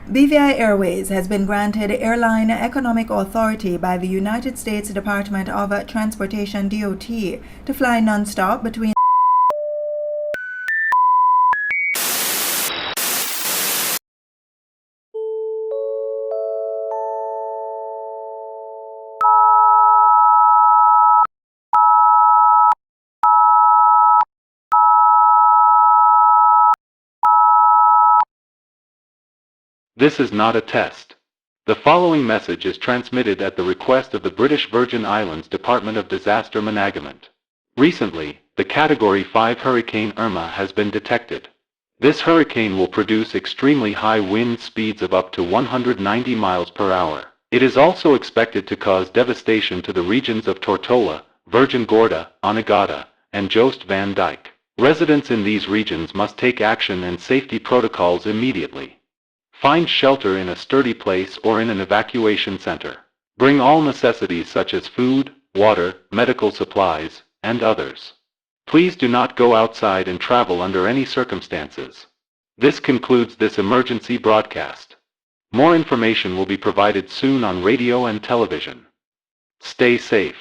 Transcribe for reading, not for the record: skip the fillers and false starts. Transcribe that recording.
BVI Airways has been granted Airline Economic Authority by the United States Department of Transportation (DOT) to fly non-stop between This is not a test. The following message is transmitted at the request of the British Virgin Islands Department of Disaster Management. Recently, the Category 5 Hurricane Irma has been detected. This hurricane will produce extremely high wind speeds of up to 190 miles per hour. It is also expected to cause devastation to the regions of Tortola, Virgin Gorda, Anegada, and Jost Van Dyke. Residents in these regions must take action and safety protocols immediately. Find shelter in a sturdy place or in an evacuation center. Bring all necessities such as food, water, medical supplies, and others. Please do not go outside and travel under any circumstances. This concludes this emergency broadcast. More information will be provided soon on radio and television. Stay safe.